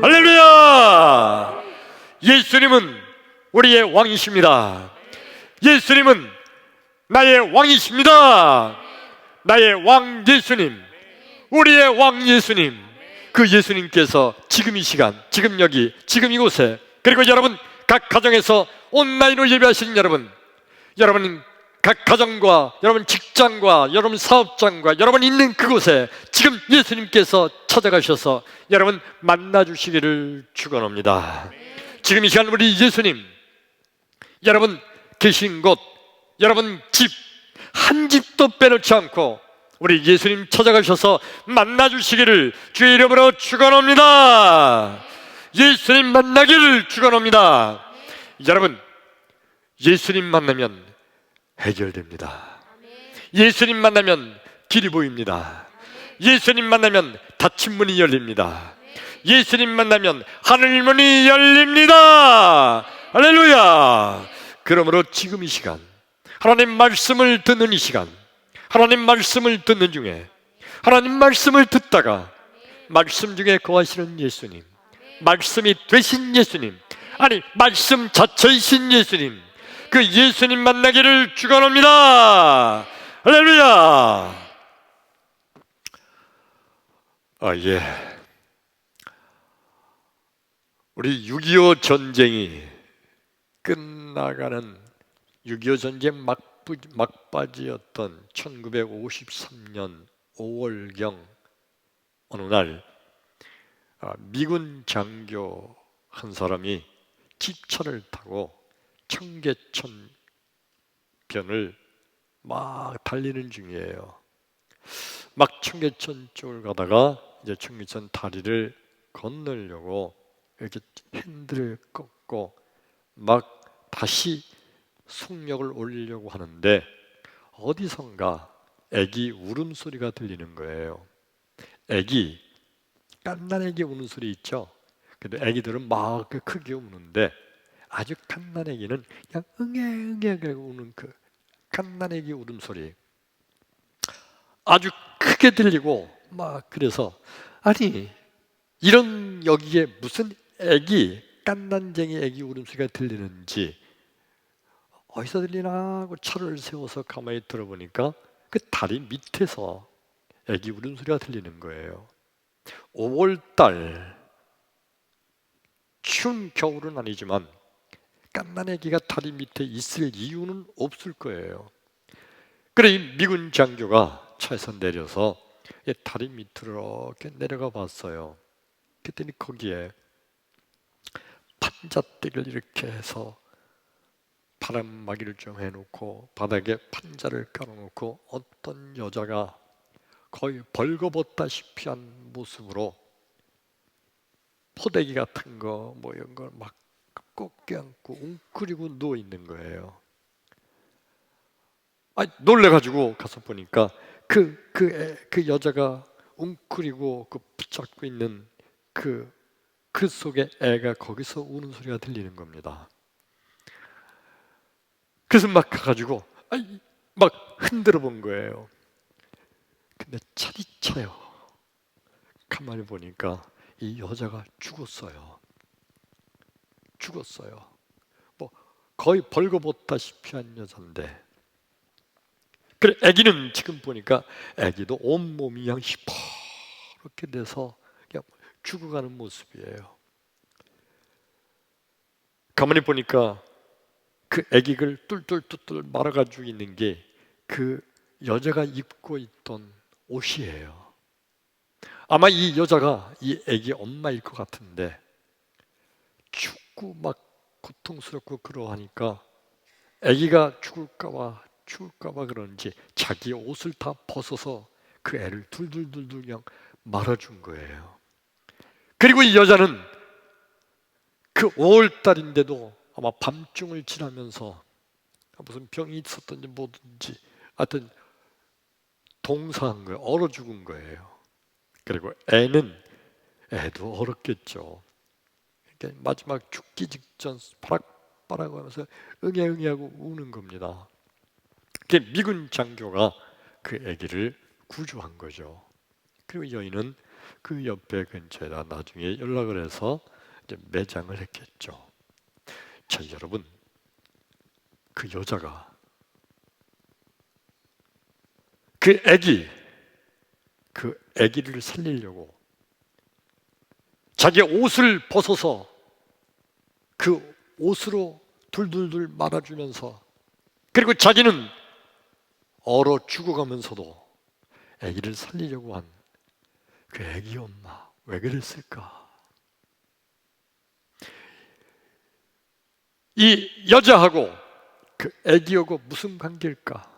할렐루야! 예수님은 우리의 왕이십니다. 예수님은 나의 왕이십니다. 나의 왕 예수님, 우리의 왕 예수님, 그 예수님께서 지금 이 시간, 지금 여기, 지금 이곳에, 그리고 여러분 각 가정에서 온라인으로 예배하시는 여러분 각 가정과 여러분 직장과 여러분 사업장과 여러분 있는 그곳에 지금 예수님께서 찾아가셔서 여러분 만나주시기를 축원합니다. 지금 이 시간 우리 예수님, 여러분 계신 곳, 여러분 집 한 집도 빼놓지 않고 우리 예수님 찾아가셔서 만나주시기를 주의 이름으로 축원합니다. 예수님 만나기를 축원합니다. 여러분, 예수님 만나면 해결됩니다. 예수님 만나면 길이 보입니다. 예수님 만나면 닫힌 문이 열립니다. 예수님 만나면 하늘 문이 열립니다. 할렐루야! 그러므로 지금 이 시간, 하나님 말씀을 듣는 이 시간, 하나님 말씀을 듣는 중에, 하나님 말씀을 듣다가 말씀 중에 거하시는 예수님, 말씀이 되신 예수님, 아니 말씀 자체이신 예수님, 그 예수님 만나기를 축원합니다. 할렐루야! 예. 우리 6.25 전쟁이 끝나가는 6.25 전쟁 막바지였던 1953년 5월경 어느 날 미군 장교 한 사람이 기차를 타고 청계천 변을 막 달리는 중이에요. 막 청계천 쪽을 가다가 이제 청계천 다리를 건너려고 이렇게 핸들을 꺾고 막 다시 속력을 올리려고 하는데 어디선가 애기 울음소리가 들리는 거예요. 애기, 갓난애기 우는 소리 있죠? 근데 애기들은 막 크게 우는데 아주 갓난애기는 그냥 응애 우는 그 갓난애기 울음소리 아주 크게 들리고 막 그래서 아니 이런 여기에 무슨 애기, 갓난쟁이 애기 울음소리가 들리는지 어디서 들리나 하고 차를 세워서 가만히 들어보니까 그 다리 밑에서 애기 울음소리가 들리는 거예요. 5월달 추운 겨울은 아니지만 갓난애기가 다리 밑에 있을 이유는 없을 거예요. 그래 이 미군 장교가 차에서 내려서 다리 밑으로 이렇게 내려가 봤어요. 그랬더니 거기에 판잣대기를 이렇게 해서 바람막이를 좀 해놓고 바닥에 판자를 깔아놓고 어떤 여자가 거의 벌거벗다시피 한 모습으로 포대기 같은 거 뭐 이런 걸 막 꼭 껴안고 웅크리고 누워 있는 거예요. 놀래가지고 가서 보니까 그 여자가 웅크리고 그 붙잡고 있는 그 속에 애가 거기서 우는 소리가 들리는 겁니다. 그래서 막 가가지고 막 흔들어 본 거예요. 근데 차디차요. 가만히 보니까 이 여자가 죽었어요. 뭐 거의 벌거벗다시피 한 여잔데. 그래 아기는 지금 보니까 아기도 온몸이 그냥 시퍼렇게 돼서 그냥 죽어가는 모습이에요. 가만히 보니까 그 아기를 뚫뚫 말아가지고 있는 게 그 여자가 입고 있던 옷이에요. 아마 이 여자가 이 아기 엄마일 것 같은데 춥고 막 고통스럽고 그러하니까 아기가 죽을까봐 그런지 자기 옷을 다 벗어서 그 애를 둘둘 그냥 말아준 거예요. 그리고 이 여자는 그 5월달인데도 아마 밤중을 지나면서 무슨 병이 있었던지 뭐든지 하여튼 동사한 거예요. 얼어 죽은 거예요. 그리고 애도 얼었겠죠. 그러니까 마지막 죽기 직전 파락파락 하면서 응애 하고 우는 겁니다. 미군 장교가 그 아기를 구조한 거죠. 그리고 여인은 그 옆에 근처에다 나중에 연락을 해서 이제 매장을 했겠죠. 자, 여러분, 그 여자가 그 아기를 살리려고 자기 옷을 벗어서 그 옷으로 둘둘둘 말아주면서, 그리고 자기는 얼어 죽어가면서도 아기를 살리려고 한 그 아기 엄마, 왜 그랬을까? 이 여자하고 그 아기하고 무슨 관계일까?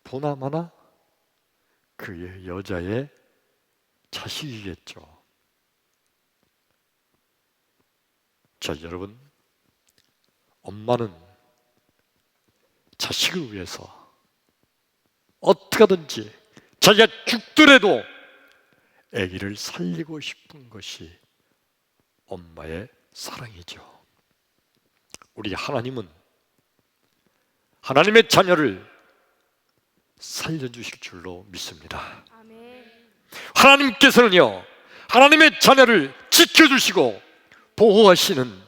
보나마나 그 여자의 자식이겠죠. 자, 여러분, 엄마는 자식을 위해서 어떻게 하든지 자기가 죽더라도 아기를 살리고 싶은 것이 엄마의 사랑이죠. 우리 하나님은 하나님의 자녀를 살려주실 줄로 믿습니다. 하나님께서는요, 하나님의 자녀를 지켜주시고 보호하시는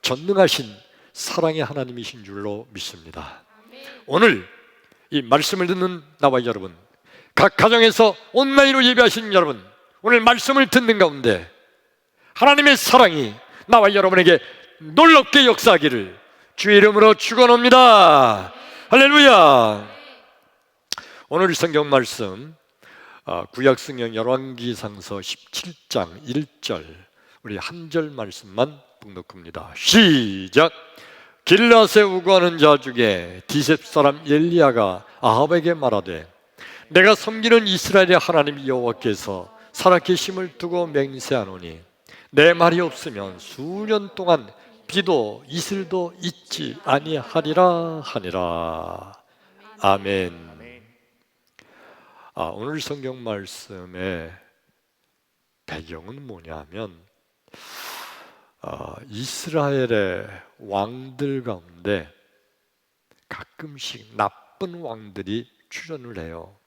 전능하신 사랑의 하나님이신 줄로 믿습니다. 오늘 이 말씀을 듣는 나와 여러분, 각 가정에서 온라인으로 예배하시는 여러분, 오늘 말씀을 듣는 가운데 하나님의 사랑이 나와 여러분에게 놀랍게 역사하기를 주의 이름으로 축원합니다. 할렐루야. 오늘 성경 말씀 구약 성경 열왕기상서 17장 1절, 우리 한 절 말씀만 봉독합니다. 시작. 길라앗에 우거하는 자 중에 디셉 사람 엘리야가 아합에게 말하되, 내가 섬기는 이스라엘의 하나님 여호와께서 살아계심을 두고 맹세하노니 내 말이 없으면 수년 동안 비도 이슬도 있지 아니하리라 하니라. 아멘. 오늘 성경 말씀의 배경은 뭐냐면, 이스라엘의 왕들 가운데 가끔씩 나쁜 왕들이 출현을 해요.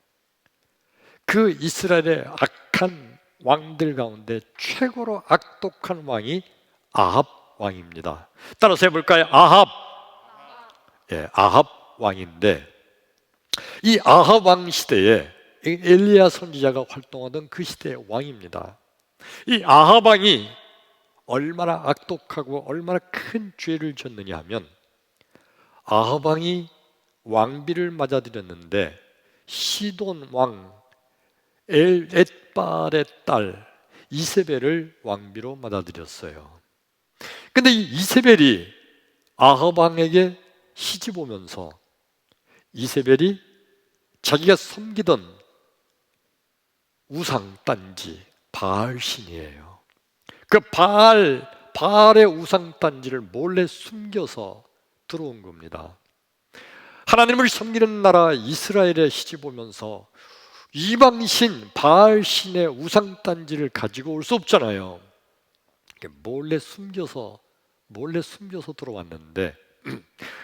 그 이스라엘의 악한 왕들 가운데 최고로 악독한 왕이 아합 왕입니다. 따라서 해볼까요? 아합. 예, 아합 왕인데, 이 아합 왕 시대에 엘리야 선지자가 활동하던 그 시대의 왕입니다. 이 아합 왕이 얼마나 악독하고 얼마나 큰 죄를 졌느냐 하면, 아합 왕이 왕비를 맞아들였는데 시돈 왕 엘엣발의 딸 이세벨을 왕비로 맞아들였어요. 근데 이 이세벨이 아합 왕에게 시집 오면서 이세벨이 자기가 섬기던 우상 단지 바알신이에요. 그 바알의 우상 단지를 몰래 숨겨서 들어온 겁니다. 하나님을 섬기는 나라 이스라엘에 시집 오면서 이방신 바알신의 우상 단지를 가지고 올 수 없잖아요. 몰래 숨겨서 들어왔는데,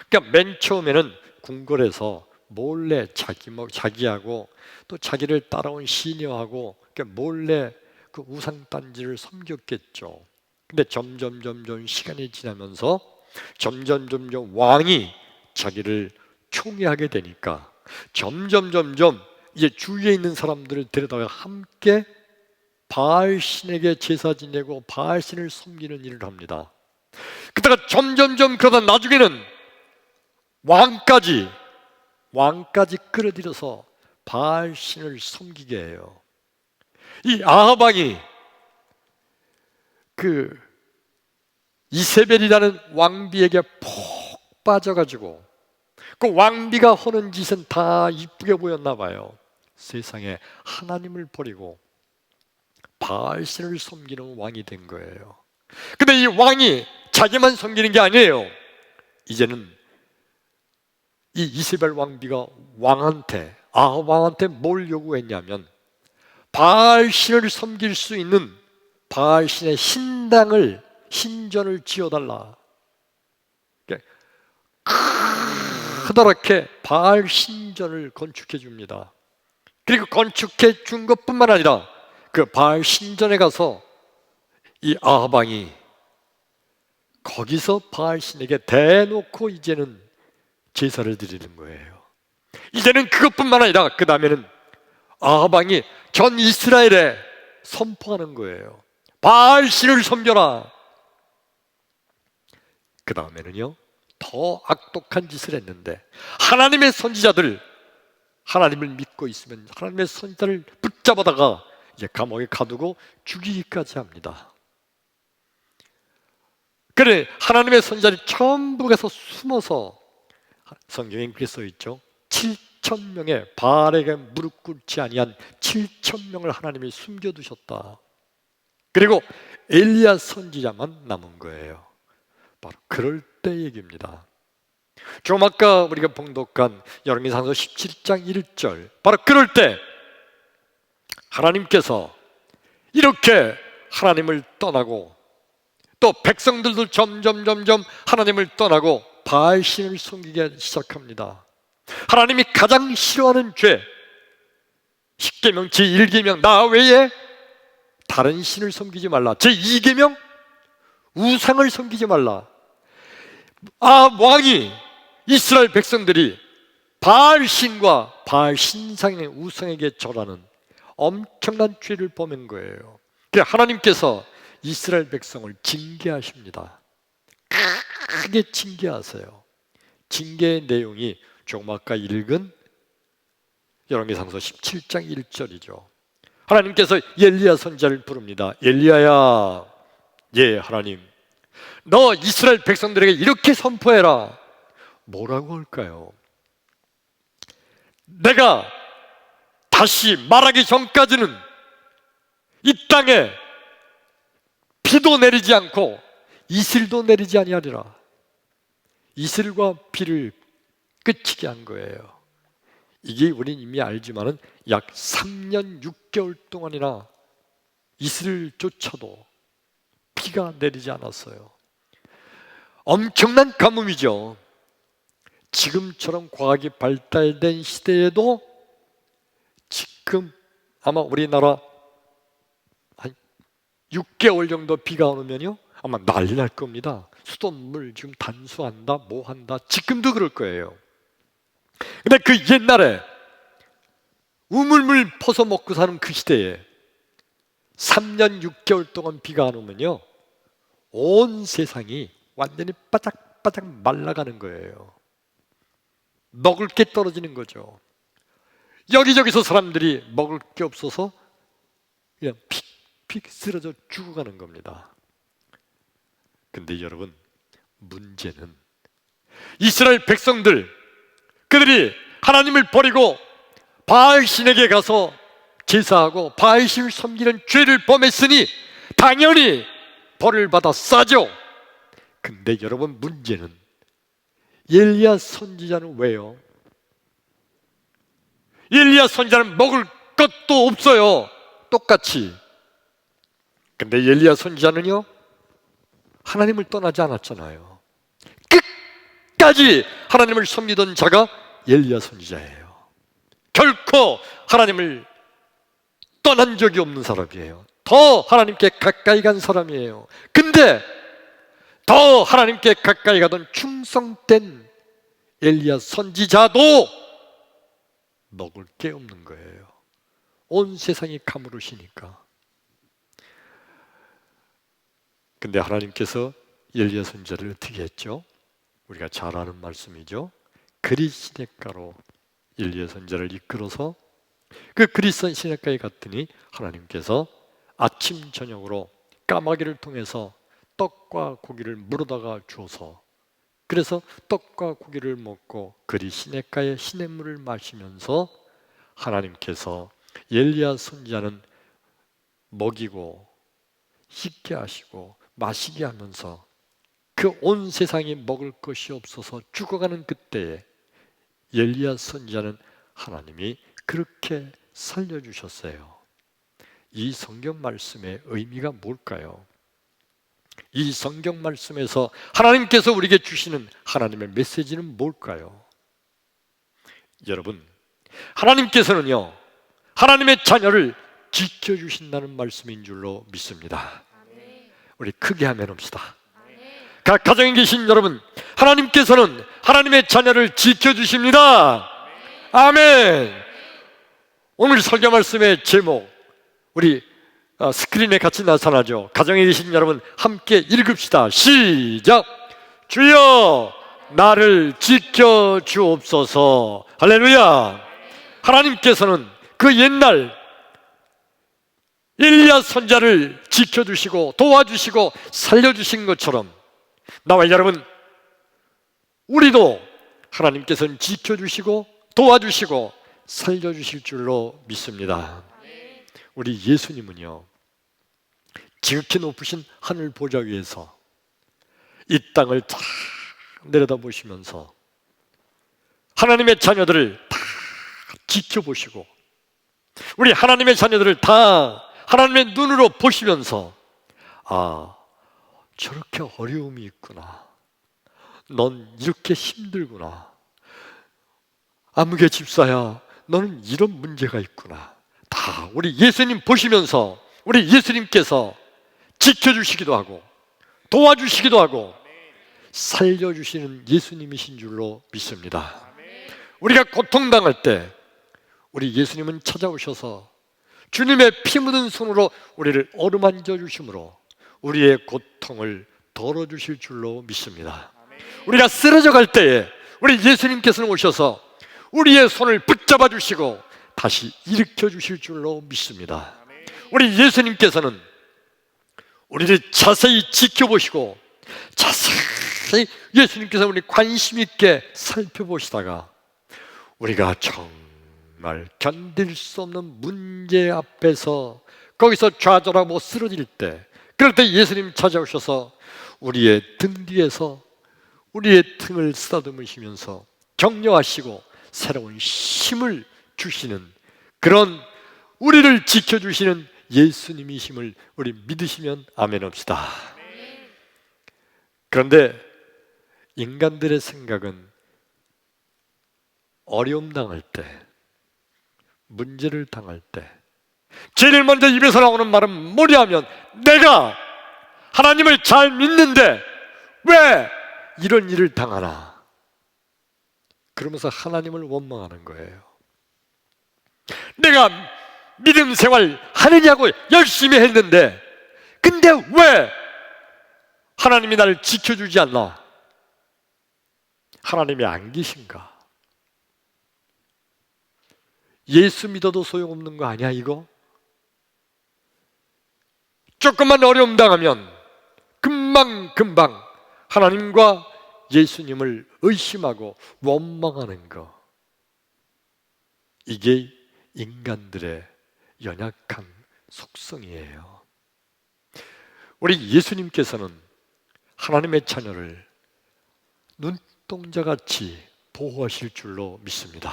그러니까 맨 처음에는 궁궐에서 몰래 자기하고 또 자기를 따라온 시녀하고 몰래 그 우상 단지를 섬겼겠죠. 근데 점점 시간이 지나면서 점점 왕이 자기를 총애하게 되니까 점점 이제 주위에 있는 사람들을 데려다가 함께 바알신에게 제사 지내고 바알신을 섬기는 일을 합니다. 그러다가 점점 그러다 나중에는 왕까지 끌어들여서 바알신을 섬기게 해요. 이 아합 왕이 그 이세벨이라는 왕비에게 푹 빠져가지고 그 왕비가 하는 짓은 다 이쁘게 보였나 봐요. 세상에 하나님을 버리고 바알신을 섬기는 왕이 된 거예요. 근데 이 왕이 자기만 섬기는 게 아니에요. 이제는 이 이세벨 왕비가 아합 왕한테 뭘 요구했냐면, 바알신을 섬길 수 있는 바알신의 신전을 지어달라. 커다랗게 바알 신전을 건축해 줍니다. 그리고 건축해 준 것뿐만 아니라 그 바알 신전에 가서 이 아합 왕이 거기서 바알 신에게 대놓고 이제는 제사를 드리는 거예요. 이제는 그것뿐만 아니라 그 다음에는 아합 왕이 전 이스라엘에 선포하는 거예요. 바알 신을 섬겨라. 그 다음에는요, 더 악독한 짓을 했는데, 하나님의 선지자들, 하나님을 믿고 있으면 하나님의 선지자를 붙잡아다가 이제 감옥에 가두고 죽이기까지 합니다. 그래, 하나님의 선지자들이 전부 가서 숨어서, 성경에 그렇게 써있죠. 7,000명의 바알에게 무릎 꿇지 아니한 7,000명을 하나님이 숨겨두셨다. 그리고 엘리야 선지자만 남은 거예요. 바로 그럴 때 얘기입니다. 좀 아까 우리가 봉독한 열왕기상서 17장 1절, 바로 그럴 때 하나님께서 이렇게 하나님을 떠나고 또 백성들도 점점 하나님을 떠나고 바알 신을 섬기기 시작합니다. 하나님이 가장 싫어하는 죄, 10계명 제1계명 나 외에 다른 신을 섬기지 말라. 제2계명 우상을 섬기지 말라. 왕이, 이스라엘 백성들이 바알 신과 바알 신상의 우상에게 절하는 엄청난 죄를 범한 거예요. 그래서 하나님께서 이스라엘 백성을 징계하십니다. 크게 징계하세요. 징계의 내용이 조금 아까 읽은 열왕기상서 17장 1절이죠. 하나님께서 엘리야 선지자를 부릅니다. 엘리야야, 예 하나님, 너 이스라엘 백성들에게 이렇게 선포해라. 뭐라고 할까요? 내가 다시 말하기 전까지는 이 땅에 비도 내리지 않고 이슬도 내리지 아니하리라. 이슬과 비를 그치게 한 거예요. 이게 우린 이미 알지만은 약 3년 6개월 동안이나 이슬조차도 비가 내리지 않았어요. 엄청난 가뭄이죠. 지금처럼 과학이 발달된 시대에도 지금 아마 우리나라 한 6개월 정도 비가 오면요 아마 난리 날 겁니다. 수돗물 지금 단수한다 뭐 한다 지금도 그럴 거예요. 근데 그 옛날에 우물물 퍼서 먹고 사는 그 시대에 3년 6개월 동안 비가 안 오면요 온 세상이 완전히 바짝바짝 말라가는 거예요. 먹을 게 떨어지는 거죠. 여기저기서 사람들이 먹을 게 없어서 그냥 픽픽 쓰러져 죽어가는 겁니다. 근데 여러분, 문제는 이스라엘 백성들, 그들이 하나님을 버리고 바알 신에게 가서 제사하고 바알 신을 섬기는 죄를 범했으니 당연히 벌을 받아 싸죠. 근데 여러분, 문제는 엘리야 선지자는 왜요? 엘리야 선지자는 먹을 것도 없어요. 똑같이. 근데 엘리야 선지자는요 하나님을 떠나지 않았잖아요. 끝까지 하나님을 섬기던 자가 엘리야 선지자예요. 결코 하나님을 떠난 적이 없는 사람이에요. 더 하나님께 가까이 간 사람이에요. 근데 더 하나님께 가까이 가던 충성된 엘리야 선지자도 먹을 게 없는 거예요. 온 세상이 가물으시니까. 근데 하나님께서 엘리야 선지자를 어떻게 했죠? 우리가 잘 아는 말씀이죠. 그릿 시냇가로 엘리야 선지자를 이끌어서 그 그릿 시냇가에 갔더니 하나님께서 아침 저녁으로 까마귀를 통해서 떡과 고기를 물어다가 주어서 그래서 떡과 고기를 먹고 그릿 시냇가의 시냇물을 마시면서 하나님께서 엘리야 선지자는 먹이고 씻게 하시고 마시게 하면서 그 온 세상이 먹을 것이 없어서 죽어가는 그때에 엘리야 선지자는 하나님이 그렇게 살려주셨어요. 이 성경 말씀의 의미가 뭘까요? 이 성경 말씀에서 하나님께서 우리에게 주시는 하나님의 메시지는 뭘까요? 여러분, 하나님께서는요 하나님의 자녀를 지켜주신다는 말씀인 줄로 믿습니다. 우리 크게 아멘 합시다. 각 가정에 계신 여러분, 하나님께서는 하나님의 자녀를 지켜주십니다. 아멘. 오늘 설교 말씀의 제목, 우리 스크린에 같이 나타나죠. 가정에 계신 여러분 함께 읽읍시다. 시작. 주여 나를 지켜주옵소서. 할렐루야. 하나님께서는 그 옛날 엘리야 선지자를 지켜주시고 도와주시고 살려주신 것처럼 나와 여러분, 우리도 하나님께서는 지켜주시고 도와주시고 살려주실 줄로 믿습니다. 우리 예수님은요, 지극히 높으신 하늘 보좌 위에서 이 땅을 다 내려다보시면서 하나님의 자녀들을 다 지켜보시고 우리 하나님의 자녀들을 다 하나님의 눈으로 보시면서 아, 저렇게 어려움이 있구나, 넌 이렇게 힘들구나, 아무개 집사야 너는 이런 문제가 있구나, 다 우리 예수님 보시면서 우리 예수님께서 지켜주시기도 하고 도와주시기도 하고 살려주시는 예수님이신 줄로 믿습니다. 우리가 고통당할 때 우리 예수님은 찾아오셔서 주님의 피 묻은 손으로 우리를 어루만져 주심으로 우리의 고통을 덜어주실 줄로 믿습니다. 우리가 쓰러져 갈 때에 우리 예수님께서는 오셔서 우리의 손을 붙잡아 주시고 다시 일으켜 주실 줄로 믿습니다. 우리 예수님께서는 우리를 자세히 지켜보시고 자세히 예수님께서 우리 관심 있게 살펴보시다가 우리가 정말 견딜 수 없는 문제 앞에서 거기서 좌절하고 쓰러질 때, 그럴 때 예수님 찾아오셔서 우리의 등 뒤에서 우리의 등을 쓰다듬으시면서 격려하시고 새로운 힘을 주시는 그런 우리를 지켜주시는 예수님이심을 우리 믿으시면 아멘 합시다. 그런데 인간들의 생각은 어려움 당할 때, 문제를 당할 때 제일 먼저 입에서 나오는 말은 뭐냐면 내가 하나님을 잘 믿는데 왜 이런 일을 당하나, 그러면서 하나님을 원망하는 거예요. 내가 믿음 생활 하느냐고 열심히 했는데 근데 왜 하나님이 나를 지켜주지 않나? 하나님이 안 계신가? 예수 믿어도 소용없는 거 아니야 이거? 조금만 어려움 당하면 금방 하나님과 예수님을 의심하고 원망하는 거, 이게 인간들의 연약한 속성이에요. 우리 예수님께서는 하나님의 자녀를 눈동자같이 보호하실 줄로 믿습니다.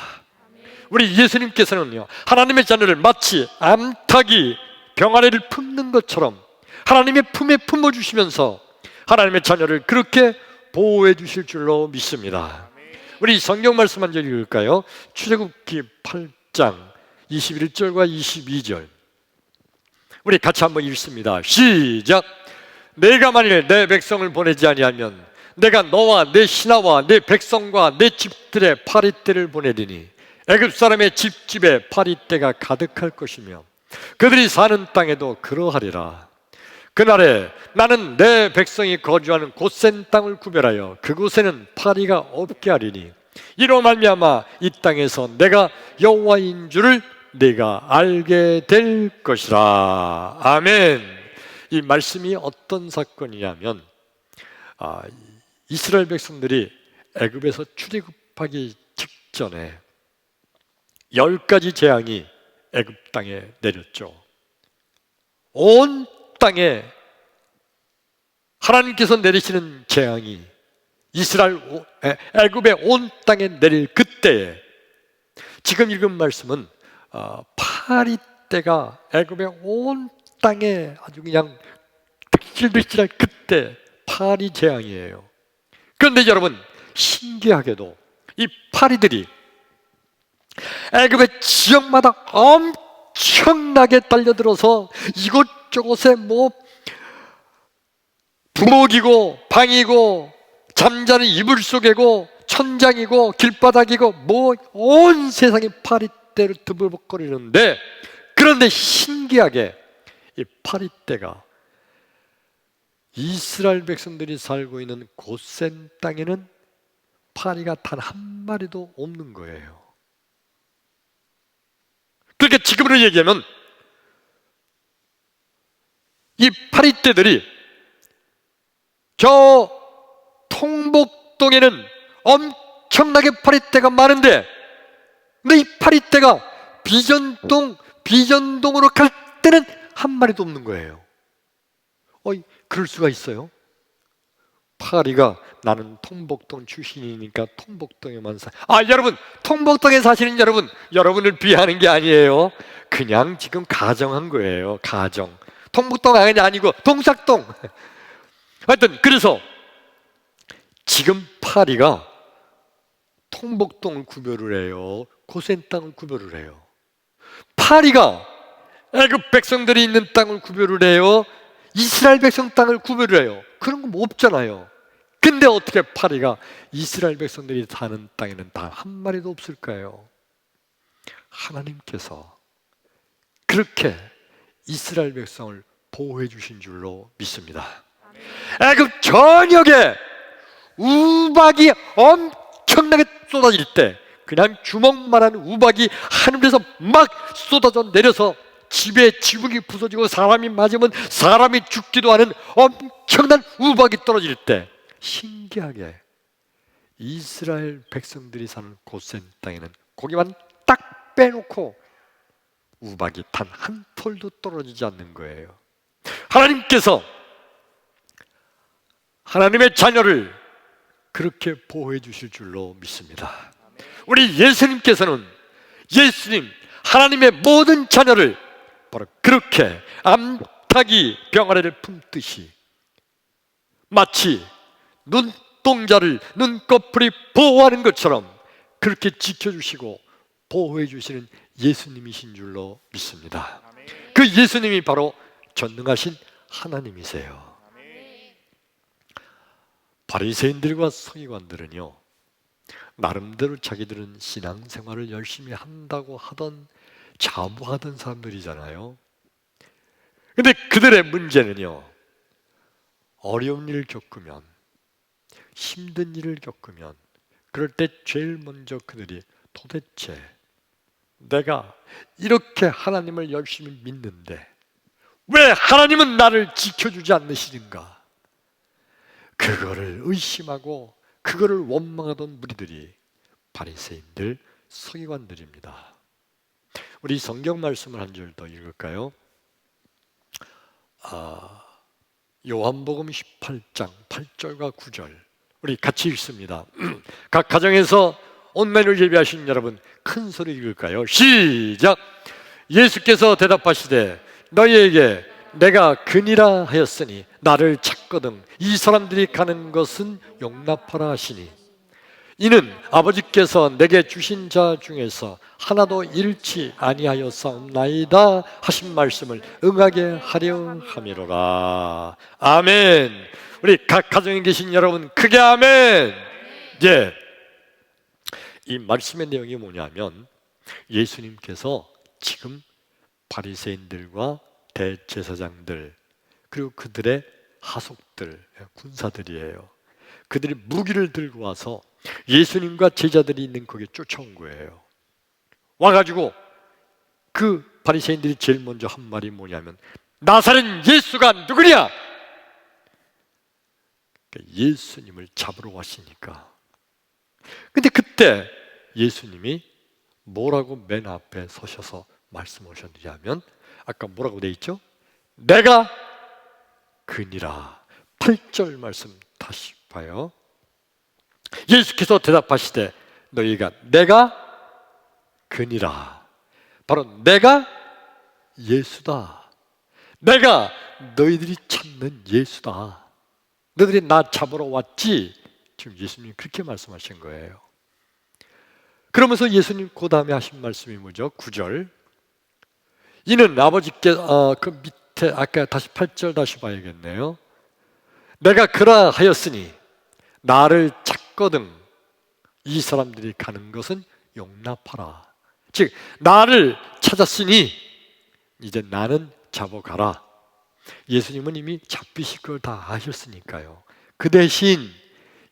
우리 예수님께서는요, 하나님의 자녀를 마치 암탉이 병아리를 품는 것처럼 하나님의 품에 품어주시면서 하나님의 자녀를 그렇게 보호해 주실 줄로 믿습니다. 우리 성경 말씀 한 절 읽을까요? 출애굽기 8장 21절과 22절 우리 같이 한번 읽습니다. 시작. 내가 만일 내 백성을 보내지 아니하면 내가 너와 내 신하와 내 백성과 내 집들의 파리떼를 보내리니 애굽 사람의 집집에 파리떼가 가득할 것이며 그들이 사는 땅에도 그러하리라. 그날에 나는 내 백성이 거주하는 곧센 땅을 구별하여 그곳에는 파리가 없게 하리니 이로 말미암아 이 땅에서 내가 여호와인 줄을 네가 알게 될 것이라. 아멘. 이 말씀이 어떤 사건이냐면 이스라엘 백성들이 애굽에서 출애굽하기 직전에 10가지 재앙이 애굽 땅에 내렸죠. 온 땅에 하나님께서 내리시는 재앙이 애굽의 온 땅에 내릴 그때에 지금 읽은 말씀은 파리떼가 애굽의 온 땅에 아주 그냥 득실득실할 그때 파리 재앙이에요. 그런데 여러분, 신기하게도 이 파리들이 애굽의 지역마다 엄청나게 달려들어서 이곳저곳에 뭐 부엌이고 방이고 잠자는 이불 속이고 천장이고 길바닥이고 뭐 온 세상이 파리떼로 드벌벅거리는데, 그런데 신기하게 이 파리떼가 이스라엘 백성들이 살고 있는 고센 땅에는 파리가 단 한 마리도 없는 거예요. 그러니까 지금으로 얘기하면 이 파리떼들이 저 통복동에는 엄청나게 파리떼가 많은데, 근데 이 파리떼가 비전동으로 갈 때는 한 마리도 없는 거예요. 그럴 수가 있어요? 파리가 나는 통복동 출신이니까 통복동에만 여러분, 통복동에 사시는 여러분을 비하하는 게 아니에요. 그냥 지금 가정한 거예요. 가정. 통복동 아니고 동작동. 하여튼 그래서 지금 파리가 통복동을 구별을 해요. 고센 땅을 구별을 해요. 파리가 애굽 백성들이 있는 땅을 구별을 해요. 이스라엘 백성 땅을 구별을 해요. 그런 거 뭐 없잖아요. 근데 어떻게 파리가 이스라엘 백성들이 사는 땅에는 단 한 마리도 없을까요? 하나님께서 그렇게 이스라엘 백성을 보호해 주신 줄로 믿습니다. 애굽 전역에 우박이 엄청나게 쏟아질 때 그냥 주먹만한 우박이 하늘에서 막 쏟아져 내려서 집에 지붕이 부서지고 사람이 맞으면 사람이 죽기도 하는 엄청난 우박이 떨어질 때, 신기하게 이스라엘 백성들이 사는 고센 땅에는 고기만 딱 빼놓고 우박이 단 한 톨도 떨어지지 않는 거예요. 하나님께서 하나님의 자녀를 그렇게 보호해 주실 줄로 믿습니다. 우리 예수님께서는 하나님의 모든 자녀를 바로 그렇게 암탉이 병아리를 품듯이 마치 눈꺼풀이 보호하는 것처럼 그렇게 지켜주시고 보호해 주시는 예수님이신 줄로 믿습니다. 그 예수님이 바로 전능하신 하나님이세요. 바리새인들과 서기관들은요, 나름대로 자기들은 신앙생활을 열심히 한다고 하던 자부하던 사람들이잖아요. 근데 그들의 문제는요, 어려운 일을 겪으면, 힘든 일을 겪으면 그럴 때 제일 먼저 그들이 도대체 내가 이렇게 하나님을 열심히 믿는데 왜 하나님은 나를 지켜주지 않으시는가, 그거를 의심하고 그거를 원망하던 무리들이 바리새인들, 서기관들입니다. 우리 성경 말씀을 한 절 더 읽을까요? 요한복음 18장 8절과 9절 우리 같이 읽습니다. 각 가정에서 온라인을 예배하신 여러분 큰 소리 읽을까요? 시작! 예수께서 대답하시되 너희에게 내가 근이라 하였으니 나를 찾거든 이 사람들이 가는 것은 용납하라 하시니 이는 아버지께서 내게 주신 자 중에서 하나도 잃지 아니하였사옵나이다 하신 말씀을 응하게 하려 함이로라. 아멘. 우리 각 가정에 계신 여러분 크게 아멘. 예. 이 말씀의 내용이 뭐냐면 예수님께서 지금 바리새인들과 대제사장들 그리고 그들의 하속들, 군사들이에요. 그들이 무기를 들고 와서 예수님과 제자들이 있는 거기에 쫓아온 거예요. 와가지고 그 바리새인들이 제일 먼저 한 말이 뭐냐면 나사렛 예수가 누구냐? 예수님을 잡으러 왔으니까. 근데 그때 예수님이 뭐라고 맨 앞에 서셔서 말씀하셨느냐면 아까 뭐라고 돼 있죠? 내가 그니라. 8절 말씀 다시 봐요. 예수께서 대답하시되 너희가 내가 그니라. 바로 내가 예수다. 내가 너희들이 찾는 예수다. 너희들이 나 잡으러 왔지? 지금 예수님이 그렇게 말씀하신 거예요. 그러면서 예수님 그 다음에 하신 말씀이 뭐죠? 9절 이는 아버지께 그 밑에 아까 다시 8절 다시 봐야겠네요. 내가 그러하였으니 나를 찾거든 이 사람들이 가는 것은 용납하라. 즉 나를 찾았으니 이제 나는 잡아가라. 예수님은 이미 잡히실 걸 다 아셨으니까요. 그 대신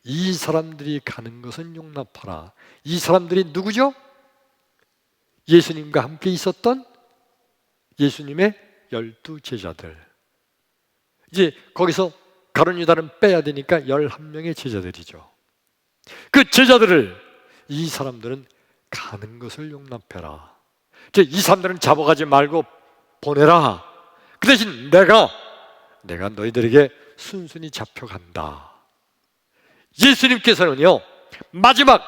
이 사람들이 가는 것은 용납하라. 이 사람들이 누구죠? 예수님과 함께 있었던 예수님의 12 제자들. 이제 거기서 가룟 유다는 빼야 되니까 11명의 제자들이죠. 그 제자들을 이 사람들은 가는 것을 용납해라. 이 사람들은 잡아가지 말고 보내라. 그 대신 내가 너희들에게 순순히 잡혀간다. 예수님께서는요, 마지막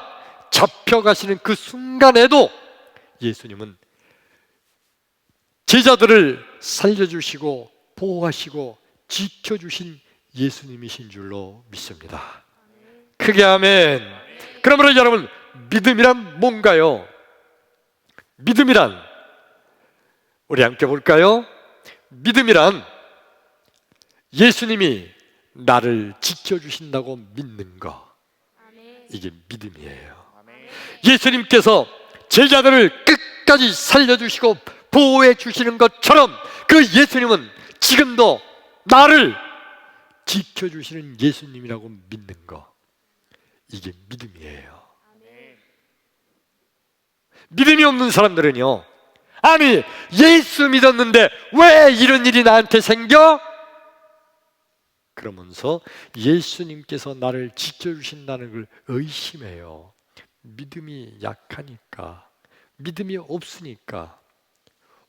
잡혀가시는 그 순간에도 예수님은 제자들을 살려주시고 보호하시고 지켜주신 예수님이신 줄로 믿습니다. 크게 아멘. 그러므로 여러분, 믿음이란 뭔가요? 믿음이란, 우리 함께 볼까요? 믿음이란 예수님이 나를 지켜주신다고 믿는 거, 이게 믿음이에요. 예수님께서 제자들을 끝까지 살려주시고 보호해 주시는 것처럼 그 예수님은 지금도 나를 지켜주시는 예수님이라고 믿는 거, 이게 믿음이에요. 믿음이 없는 사람들은요, 아니 예수 믿었는데 왜 이런 일이 나한테 생겨? 그러면서 예수님께서 나를 지켜주신다는 걸 의심해요. 믿음이 약하니까, 믿음이 없으니까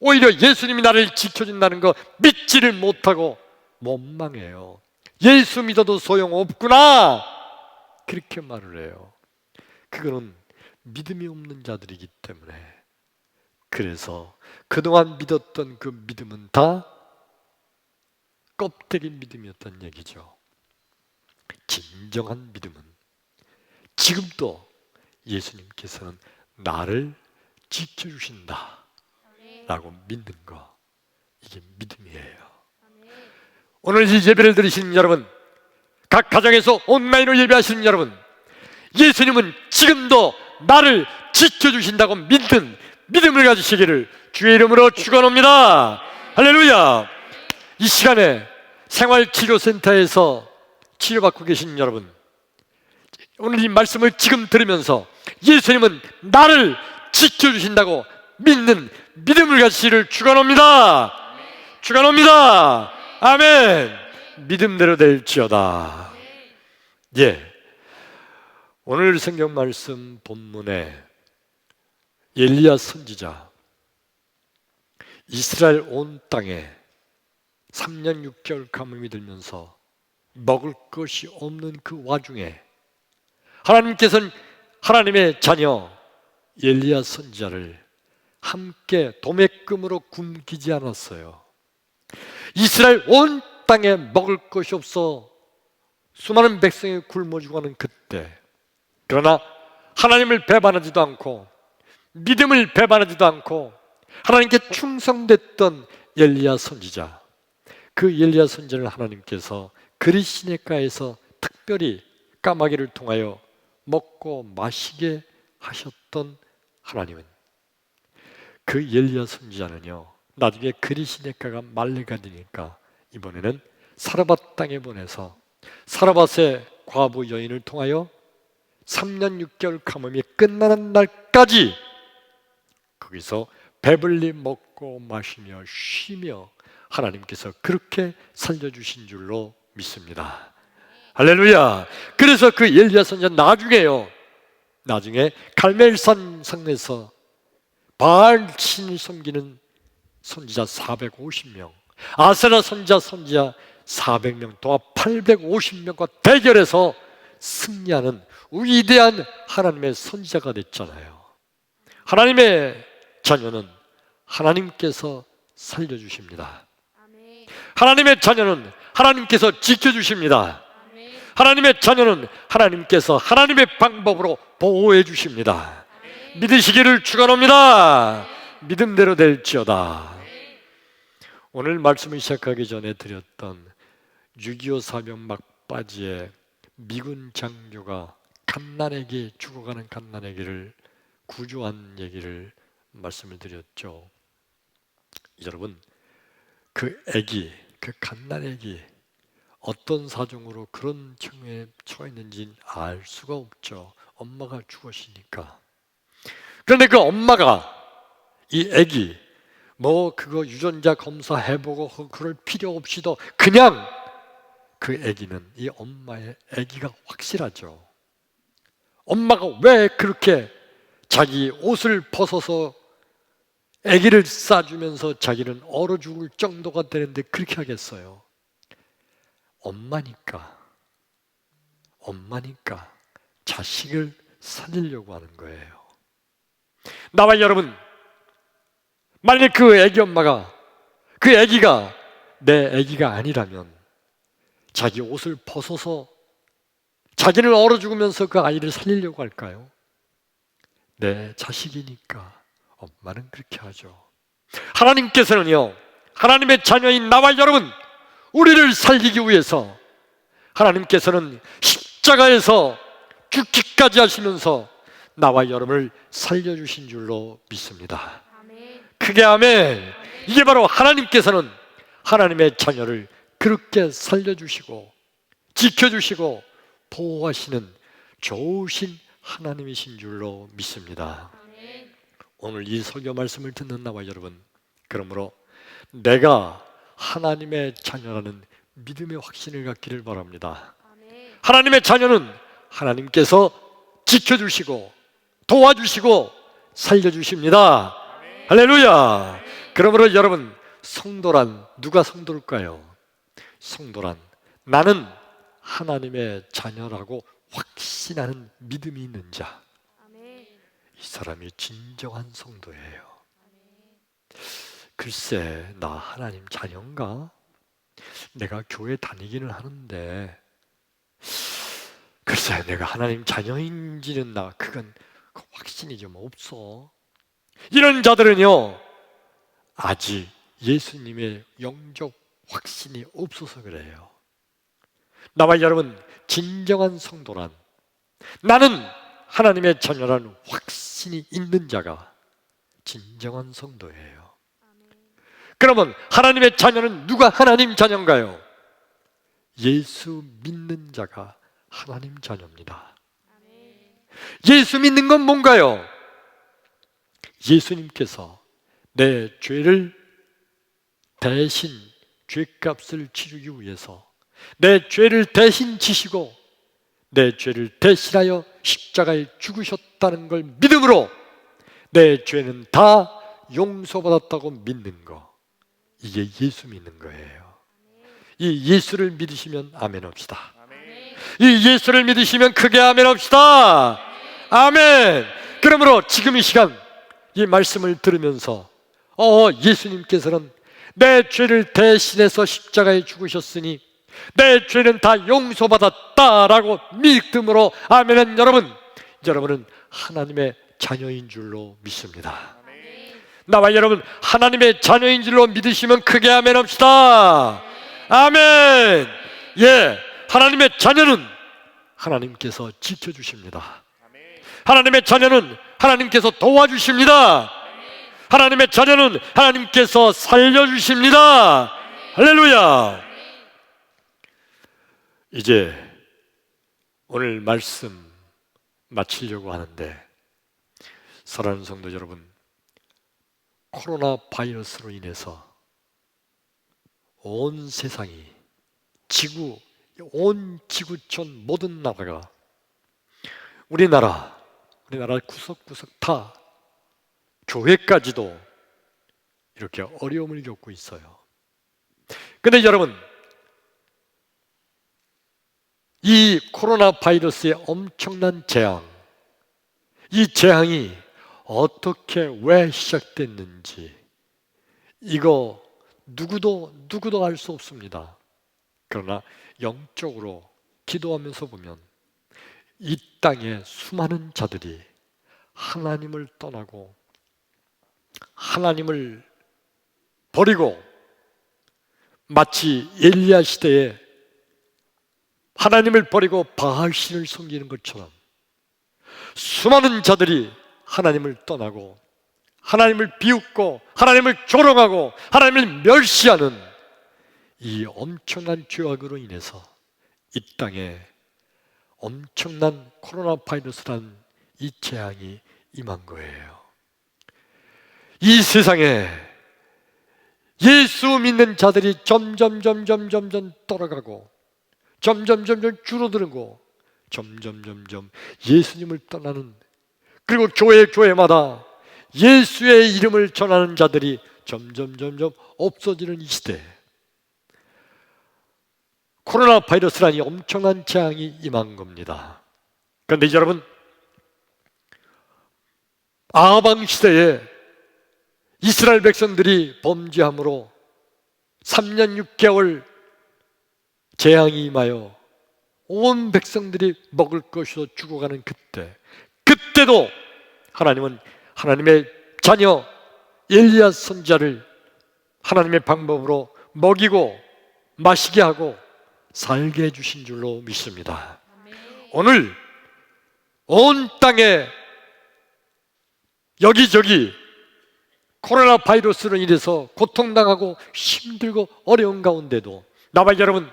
오히려 예수님이 나를 지켜준다는 거 믿지를 못하고 원망해요. 예수 믿어도 소용없구나, 그렇게 말을 해요. 그거는 믿음이 없는 자들이기 때문에. 그래서 그동안 믿었던 그 믿음은 다 껍데기 믿음이었던 얘기죠. 진정한 믿음은 지금도 예수님께서는 나를 지켜주신다 라고 믿는 거, 이게 믿음이에요. 오늘 이 예배를 들으시는 여러분, 각 가정에서 온라인으로 예배하시는 여러분, 예수님은 지금도 나를 지켜주신다고 믿는 믿음을 가지시기를 주의 이름으로 축원합니다. 할렐루야. 이 시간에 생활치료센터에서 치료받고 계신 여러분, 오늘 이 말씀을 지금 들으면서 예수님은 나를 지켜주신다고 믿는 믿음을 가지시기를 축원합니다. 축원합니다. 아멘. 믿음대로 될지어다. 예. 오늘 성경 말씀 본문에 엘리야 선지자, 이스라엘 온 땅에 3년 6개월 가뭄이 들면서 먹을 것이 없는 그 와중에 하나님께서는 하나님의 자녀 엘리야 선지자를 함께 도매금으로 굶기지 않았어요. 이스라엘 온 땅에 먹을 것이 없어 수많은 백성이 굶어 죽어가는 그때, 그러나 하나님을 배반하지도 않고 믿음을 배반하지도 않고 하나님께 충성됐던 엘리야 선지자, 그 엘리야 선지자를 하나님께서 그리시네가에서 특별히 까마귀를 통하여 먹고 마시게 하셨던 하나님은, 그 엘리야 선지자는요, 나중에 그리시네가가 말레가 되니까 이번에는 사르밧 땅에 보내서 사르밧의 과부 여인을 통하여 3년 6개월 가뭄이 끝나는 날까지 거기서 배불리 먹고 마시며 쉬며 하나님께서 그렇게 살려주신 줄로 믿습니다. 할렐루야. 그래서 그 엘리야 선지자 나중에 갈멜산 성에서 바알 신을 섬기는 선지자 450명, 아세라 선지자 400명, 또 850명과 대결해서 승리하는 위대한 하나님의 선지자가 됐잖아요. 하나님의 자녀는 하나님께서 살려주십니다. 하나님의 자녀는 하나님께서 지켜주십니다. 하나님의 자녀는 하나님께서 하나님의 방법으로 보호해 주십니다. 믿으시기를 축원합니다. 믿음대로 될지어다. 오늘 말씀을 시작하기 전에 드렸던 6.25 사병 막바지에 미군 장교가 갓난아기, 죽어가는 갓난아기를 구조한 얘기를 말씀을 드렸죠. 여러분, 그 아기, 그 갓난아기 어떤 사정으로 그런 처에 처했는지 알 수가 없죠. 엄마가 죽으시니까. 그런데 그 엄마가 이 아기 그거 유전자 검사 해보고 그럴 필요 없이도 그냥 그 아기는 이 엄마의 아기가 확실하죠. 엄마가 왜 그렇게 자기 옷을 벗어서 아기를 싸주면서 자기는 얼어 죽을 정도가 되는데 그렇게 하겠어요? 엄마니까 자식을 살리려고 하는 거예요. 나와 여러분, 만약 그 아기 엄마가 그 아기가 내 아기가 아니라면 자기 옷을 벗어서 자기는 얼어 죽으면서 그 아이를 살리려고 할까요? 내 자식이니까 엄마는 그렇게 하죠. 하나님께서는요, 하나님의 자녀인 나와 여러분, 우리를 살리기 위해서 하나님께서는 십자가에서 죽기까지 하시면서 나와 여러분을 살려주신 줄로 믿습니다. 크게 아멘. 이게 바로 하나님께서는 하나님의 자녀를 그렇게 살려주시고 지켜주시고 보호하시는 좋으신 하나님이신 줄로 믿습니다. 오늘 이 설교 말씀을 듣는 나와 여러분, 그러므로 내가 하나님의 자녀라는 믿음의 확신을 갖기를 바랍니다. 하나님의 자녀는 하나님께서 지켜주시고 도와주시고 살려주십니다. 할렐루야. 그러므로 여러분, 성도란 누가 성도일까요? 성도란 나는 하나님의 자녀라고 확신하는 믿음이 있는 자, 이 사람이 진정한 성도예요. 글쎄, 나 하나님 자녀인가? 내가 교회 다니기는 하는데 글쎄 내가 하나님 자녀인지는 그건 확신이 좀 없어. 이런 자들은요, 아직 예수님의 영적 확신이 없어서 그래요. 나와 여러분, 진정한 성도란 나는 하나님의 자녀라는 확신이 있는 자가 진정한 성도예요. 그러면 하나님의 자녀는 누가 하나님 자녀인가요? 예수 믿는 자가 하나님 자녀입니다. 예수 믿는 건 뭔가요? 예수님께서 내 죄를 대신 죄값을 치르기 위해서 내 죄를 대신 지시고 내 죄를 대신하여 십자가에 죽으셨다는 걸 믿음으로 내 죄는 다 용서받았다고 믿는 거, 이게 예수 믿는 거예요. 이 예수를 믿으시면 아멘 합시다. 이 예수를 믿으시면 크게 아멘 합시다. 아멘. 그러므로 지금 이 시간 이 말씀을 들으면서 예수님께서는 내 죄를 대신해서 십자가에 죽으셨으니 내 죄는 다 용서받았다라고 믿음으로 아멘은 여러분은 하나님의 자녀인 줄로 믿습니다. 나와 여러분 하나님의 자녀인 줄로 믿으시면 크게 아멘 합시다. 아멘. 예, 하나님의 자녀는 하나님께서 지켜주십니다. 하나님의 자녀는 하나님께서 도와주십니다. 하나님의 자녀는 하나님께서 살려주십니다. 할렐루야. 이제 오늘 말씀 마치려고 하는데, 사랑하는 성도 여러분, 코로나 바이러스로 인해서 온 세상이 온 지구촌 모든 나라가 우리나라 구석구석 다 교회까지도 이렇게 어려움을 겪고 있어요. 근데 여러분, 이 코로나 바이러스의 엄청난 재앙, 이 재앙이 어떻게 왜 시작됐는지 이거 누구도 알 수 없습니다. 그러나 영적으로 기도하면서 보면 이 땅에 수많은 자들이 하나님을 떠나고 하나님을 버리고 마치 엘리야 시대에 하나님을 버리고 바알신을 섬기는 것처럼 수많은 자들이 하나님을 떠나고 하나님을 비웃고 하나님을 조롱하고 하나님을 멸시하는 이 엄청난 죄악으로 인해서 이 땅에 엄청난 코로나 바이러스라는 이 재앙이 임한 거예요. 이 세상에 예수 믿는 자들이 점점 떨어가고 점점 줄어들고 점점 예수님을 떠나는, 그리고 교회마다 예수의 이름을 전하는 자들이 점점 없어지는 이 시대, 코로나 바이러스라니 엄청난 재앙이 임한 겁니다. 그런데 이제 여러분, 아방 시대에 이스라엘 백성들이 범죄함으로 3년 6개월 재앙이 임하여 온 백성들이 먹을 것으로 죽어가는 그때도 하나님은 하나님의 자녀 엘리야 선지자를 하나님의 방법으로 먹이고 마시게 하고 살게 해주신 줄로 믿습니다. 오늘 온 땅에 여기저기 코로나 바이러스로 인해서 고통당하고 힘들고 어려운 가운데도 나와 여러분,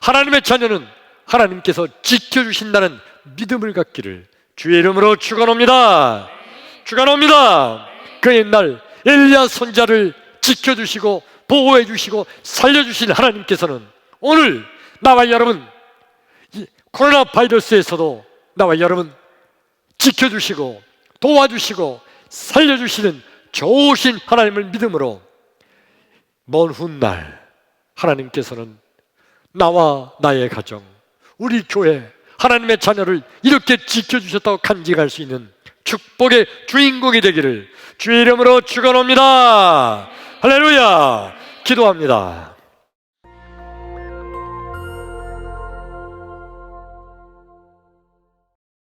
하나님의 자녀는 하나님께서 지켜주신다는 믿음을 갖기를 주의 이름으로 축원합니다. 그 옛날 엘리야 선지자를 지켜주시고 보호해주시고 살려주신 하나님께서는 오늘 나와 여러분, 이 코로나 바이러스에서도 나와 여러분 지켜주시고 도와주시고 살려주시는 좋으신 하나님을 믿음으로 먼 훗날 하나님께서는 나와 나의 가정, 우리 교회, 하나님의 자녀를 이렇게 지켜주셨다고 간직할 수 있는 축복의 주인공이 되기를 주의 이름으로 축원합니다. 할렐루야. 기도합니다.